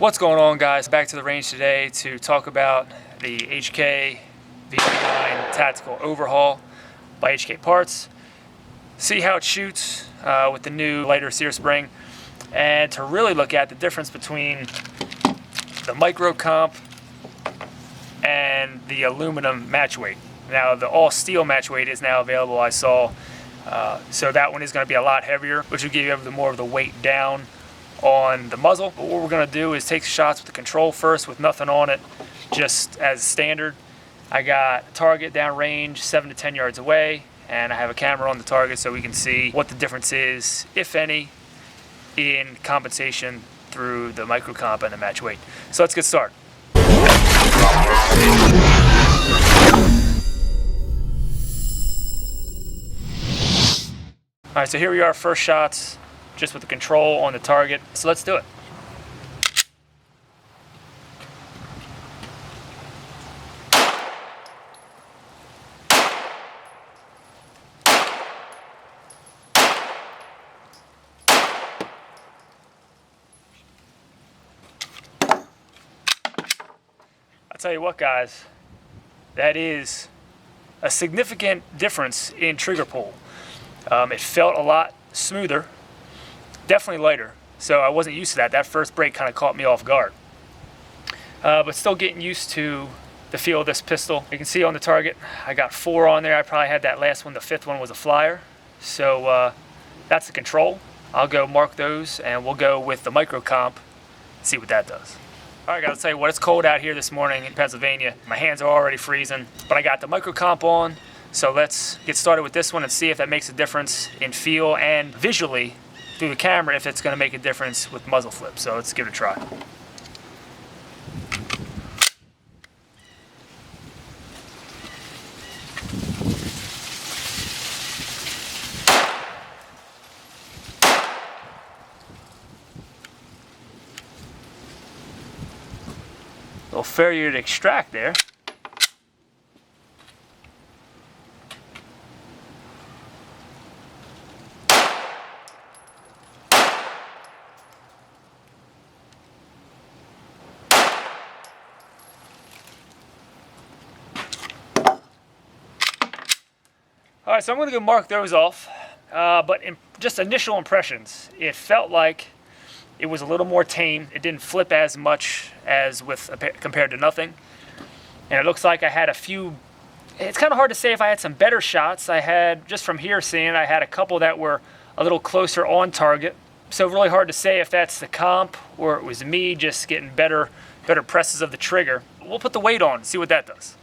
What's going on, guys? Back to the range today to talk about the HK VP9 tactical overhaul by HK Parts. See how it shoots with the new lighter Sear spring, and to really look at the difference between the micro comp and the aluminum match weight. Now the all steel match weight is now available, I saw, so that one is going to be a lot heavier, which will give you more of the weight down on the muzzle. But what we're going to do is take shots with the control first with nothing on it, just as standard. I got target down range 7 to 10 yards away, and I have a camera on the target so we can see what the difference is, if any, in compensation through the micro comp and the match weight. So let's get started. All right, so here we are, first shots, just with the control on the target. So let's do it. I'll tell you what, guys, that is a significant difference in trigger pull. It felt a lot smoother, definitely lighter, so I wasn't used to that. That first break kind of caught me off guard. But still getting used to the feel of this pistol. You can see on the target, I got 4 on there. I probably had that last one, the 5th one was a flyer. So that's the control. I'll go mark those, and we'll go with the micro comp, see what that does. All right, guys, I'll tell you what, it's cold out here this morning in Pennsylvania. My hands are already freezing, but I got the micro comp on. So let's get started with this one and see if that makes a difference in feel and visually through the camera, if it's going to make a difference with muzzle flip. So let's give it a try. A little failure to extract there. All right, so I'm going to go mark those off, but in just initial impressions, it felt like it was a little more tame. It didn't flip as much as compared to nothing, and it looks like I had a few. It's kind of hard to say if I had some better shots. I had, just from here seeing, I had a couple that were a little closer on target, so really hard to say if that's the comp or it was me just getting better presses of the trigger. We'll put the weight on and see what that does.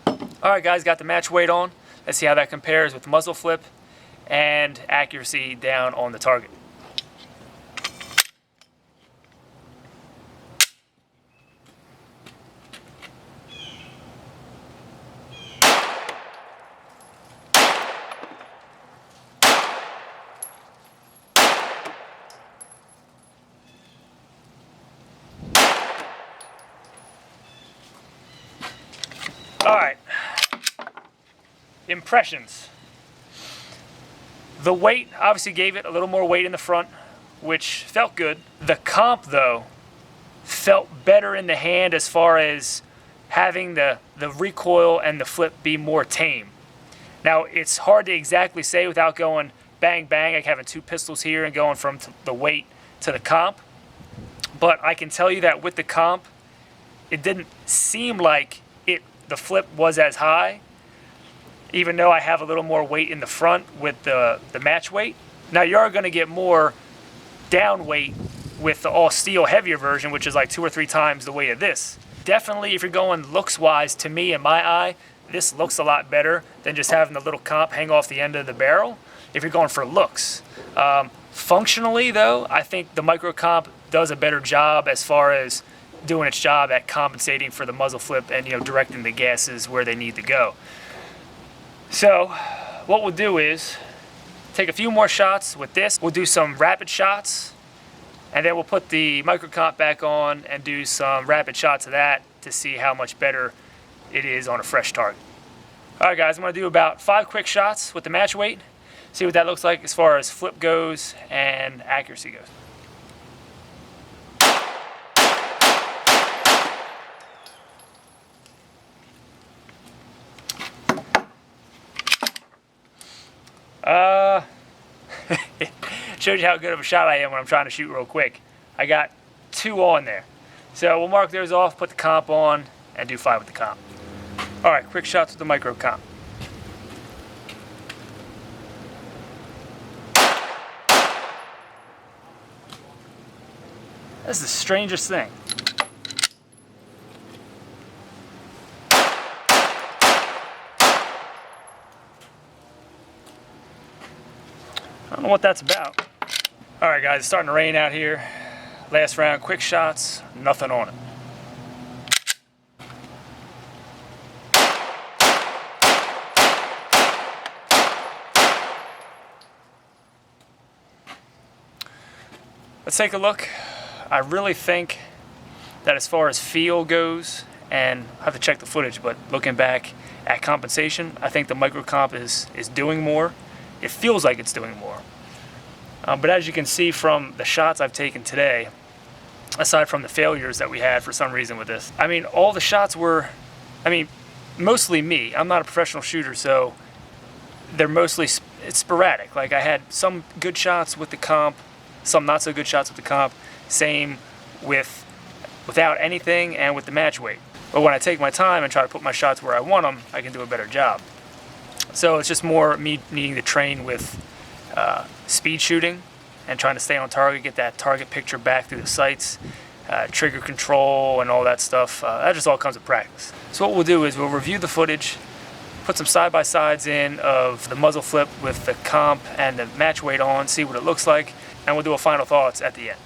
All right, guys, got the match weight on. Let's see how that compares with muzzle flip and accuracy down on the target. All right. Impressions. The weight obviously gave it a little more weight in the front, which felt good. The comp, though, felt better in the hand as far as having the recoil and the flip be more tame. Now, it's hard to exactly say without going bang, bang, like having 2 pistols here and going from the weight to the comp. But I can tell you that with the comp, it didn't seem like the flip was as high, even though I have a little more weight in the front with the match weight. Now you are going to get more down weight with the all steel heavier version, which is like 2 or 3 times the weight of this. Definitely, if you're going looks wise, to me, in my eye, this looks a lot better than just having the little comp hang off the end of the barrel if you're going for looks. Functionally, though, I think the micro comp does a better job as far as doing its job at compensating for the muzzle flip and, directing the gases where they need to go. So what we'll do is take a few more shots with this. We'll do some rapid shots, and then we'll put the micro comp back on and do some rapid shots of that to see how much better it is on a fresh target. All right, guys, I'm going to do about 5 quick shots with the match weight, see what that looks like as far as flip goes and accuracy goes. shows you how good of a shot I am when I'm trying to shoot real quick. I got 2 on there. So we'll mark those off, put the comp on, and do fine with the comp. Alright, quick shots with the micro comp. That's the strangest thing. I don't know what that's about. Alright guys, it's starting to rain out here. Last round, quick shots, nothing on it. Let's take a look. I really think that as far as feel goes, and I have to check the footage, but looking back at compensation, I think the micro comp is doing more. It feels like it's doing more. But as you can see from the shots I've taken today, aside from the failures that we had for some reason with this, I mean, all the shots were, I mean, mostly me. I'm not a professional shooter, so they're mostly it's sporadic. Like I had some good shots with the comp, some not so good shots with the comp, same without anything and with the match weight. But when I take my time and try to put my shots where I want them, I can do a better job. So it's just more me needing to train with speed shooting and trying to stay on target, get that target picture back through the sights, trigger control and all that stuff. That just all comes with practice. So what we'll do is we'll review the footage, put some side-by-sides in of the muzzle flip with the comp and the match weight on, see what it looks like, and we'll do a final thoughts at the end.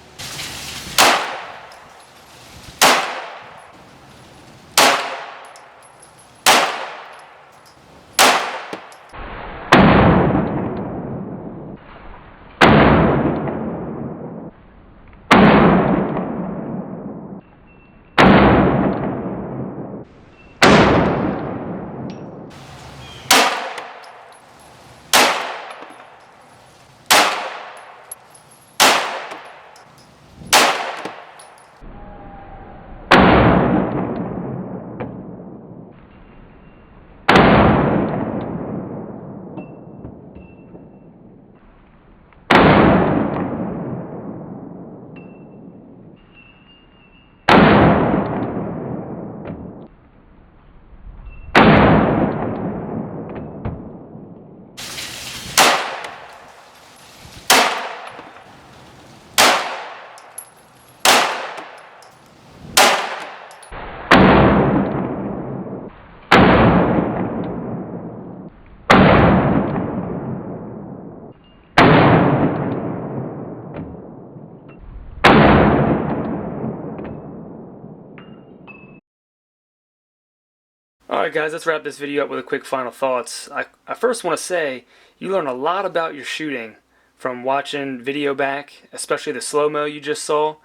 Alright guys, let's wrap this video up with a quick final thoughts. I first want to say, you learn a lot about your shooting from watching video back, especially the slow-mo you just saw.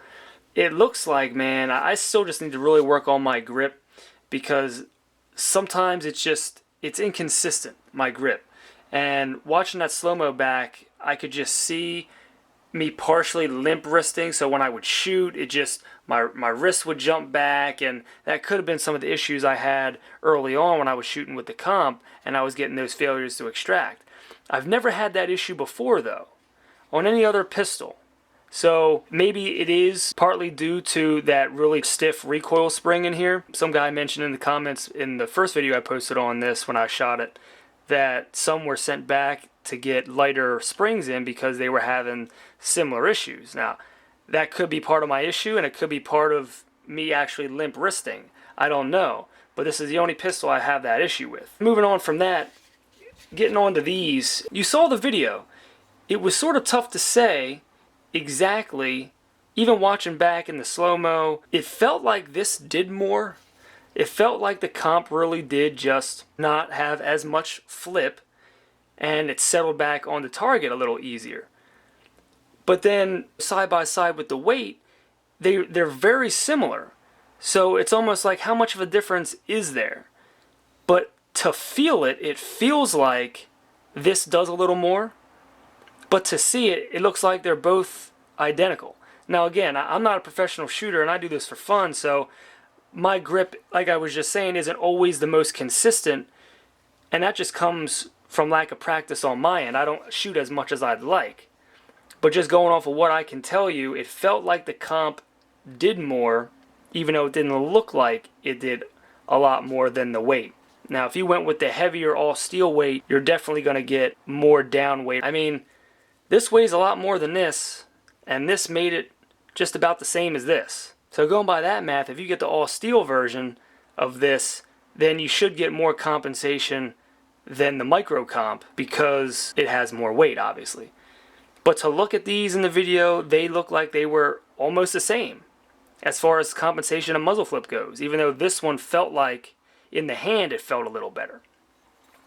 It looks like, man, I still just need to really work on my grip because sometimes it's inconsistent, my grip. And watching that slow-mo back, I could just see me partially limp wristing, so when I would shoot, it just my wrist would jump back, and that could have been some of the issues I had early on when I was shooting with the comp and I was getting those failures to extract. I've never had that issue before though on any other pistol, so maybe it is partly due to that really stiff recoil spring in here. Some guy mentioned in the comments in the first video I posted on this when I shot it that some were sent back to get lighter springs in because they were having similar issues. Now, that could be part of my issue, and it could be part of me actually limp wristing. I don't know, but this is the only pistol I have that issue with. Moving on from that, getting on to these, you saw the video. It was sort of tough to say exactly, even watching back in the slow-mo, it felt like this did more. It felt like the comp really did just not have as much flip, and it settled back on the target a little easier. But then side by side with the weight, they're very similar. So it's almost like how much of a difference is there? But to feel it, it feels like this does a little more. But to see it, it looks like they're both identical. Now again, I'm not a professional shooter and I do this for fun, so my grip, like I was just saying, isn't always the most consistent, and that just comes from lack of practice on my end. I don't shoot as much as I'd like. But just going off of what I can tell you, it felt like the comp did more, even though it didn't look like it did a lot more than the weight. Now, if you went with the heavier all steel weight, you're definitely going to get more down weight. I mean, this weighs a lot more than this, and this made it just about the same as this. So going by that math, if you get the all steel version of this, then you should get more compensation than the micro comp because it has more weight, obviously. But to look at these in the video, they look like they were almost the same as far as compensation and muzzle flip goes, even though this one felt like in the hand it felt a little better.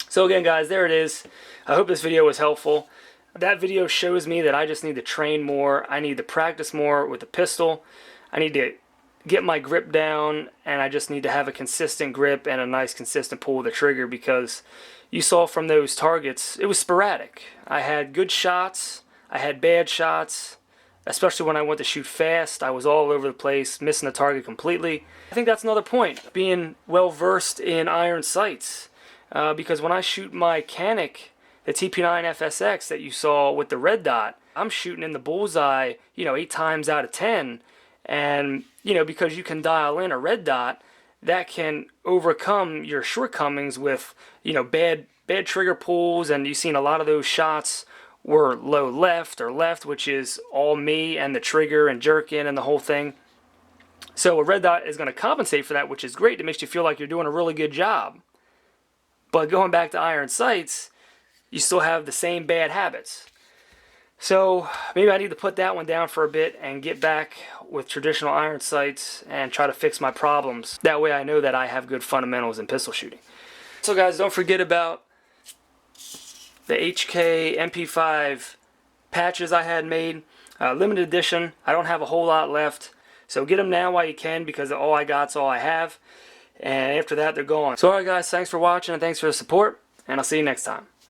So again, guys, there it is. I hope this video was helpful. That video shows me that I just need to train more. I need to practice more with the pistol. I need to get my grip down, and I just need to have a consistent grip and a nice consistent pull of the trigger, because you saw from those targets, it was sporadic. I had good shots, I had bad shots, especially when I went to shoot fast. I was all over the place, missing the target completely. I think that's another point, being well versed in iron sights, because when I shoot my Canic, the TP9 FSX that you saw with the red dot, I'm shooting in the bullseye, 8 times out of 10. And, because you can dial in a red dot, that can overcome your shortcomings with, bad trigger pulls. And you've seen a lot of those shots were low left or left, which is all me and the trigger and jerk in and the whole thing. So a red dot is going to compensate for that, which is great. It makes you feel like you're doing a really good job. But going back to iron sights, you still have the same bad habits. So maybe I need to put that one down for a bit and get back with traditional iron sights and try to fix my problems. That way I know that I have good fundamentals in pistol shooting. So guys, don't forget about the HK MP5 patches I had made. Limited edition. I don't have a whole lot left. So get them now while you can, because all I got's all I have. And after that, they're gone. So alright guys, thanks for watching and thanks for the support. And I'll see you next time.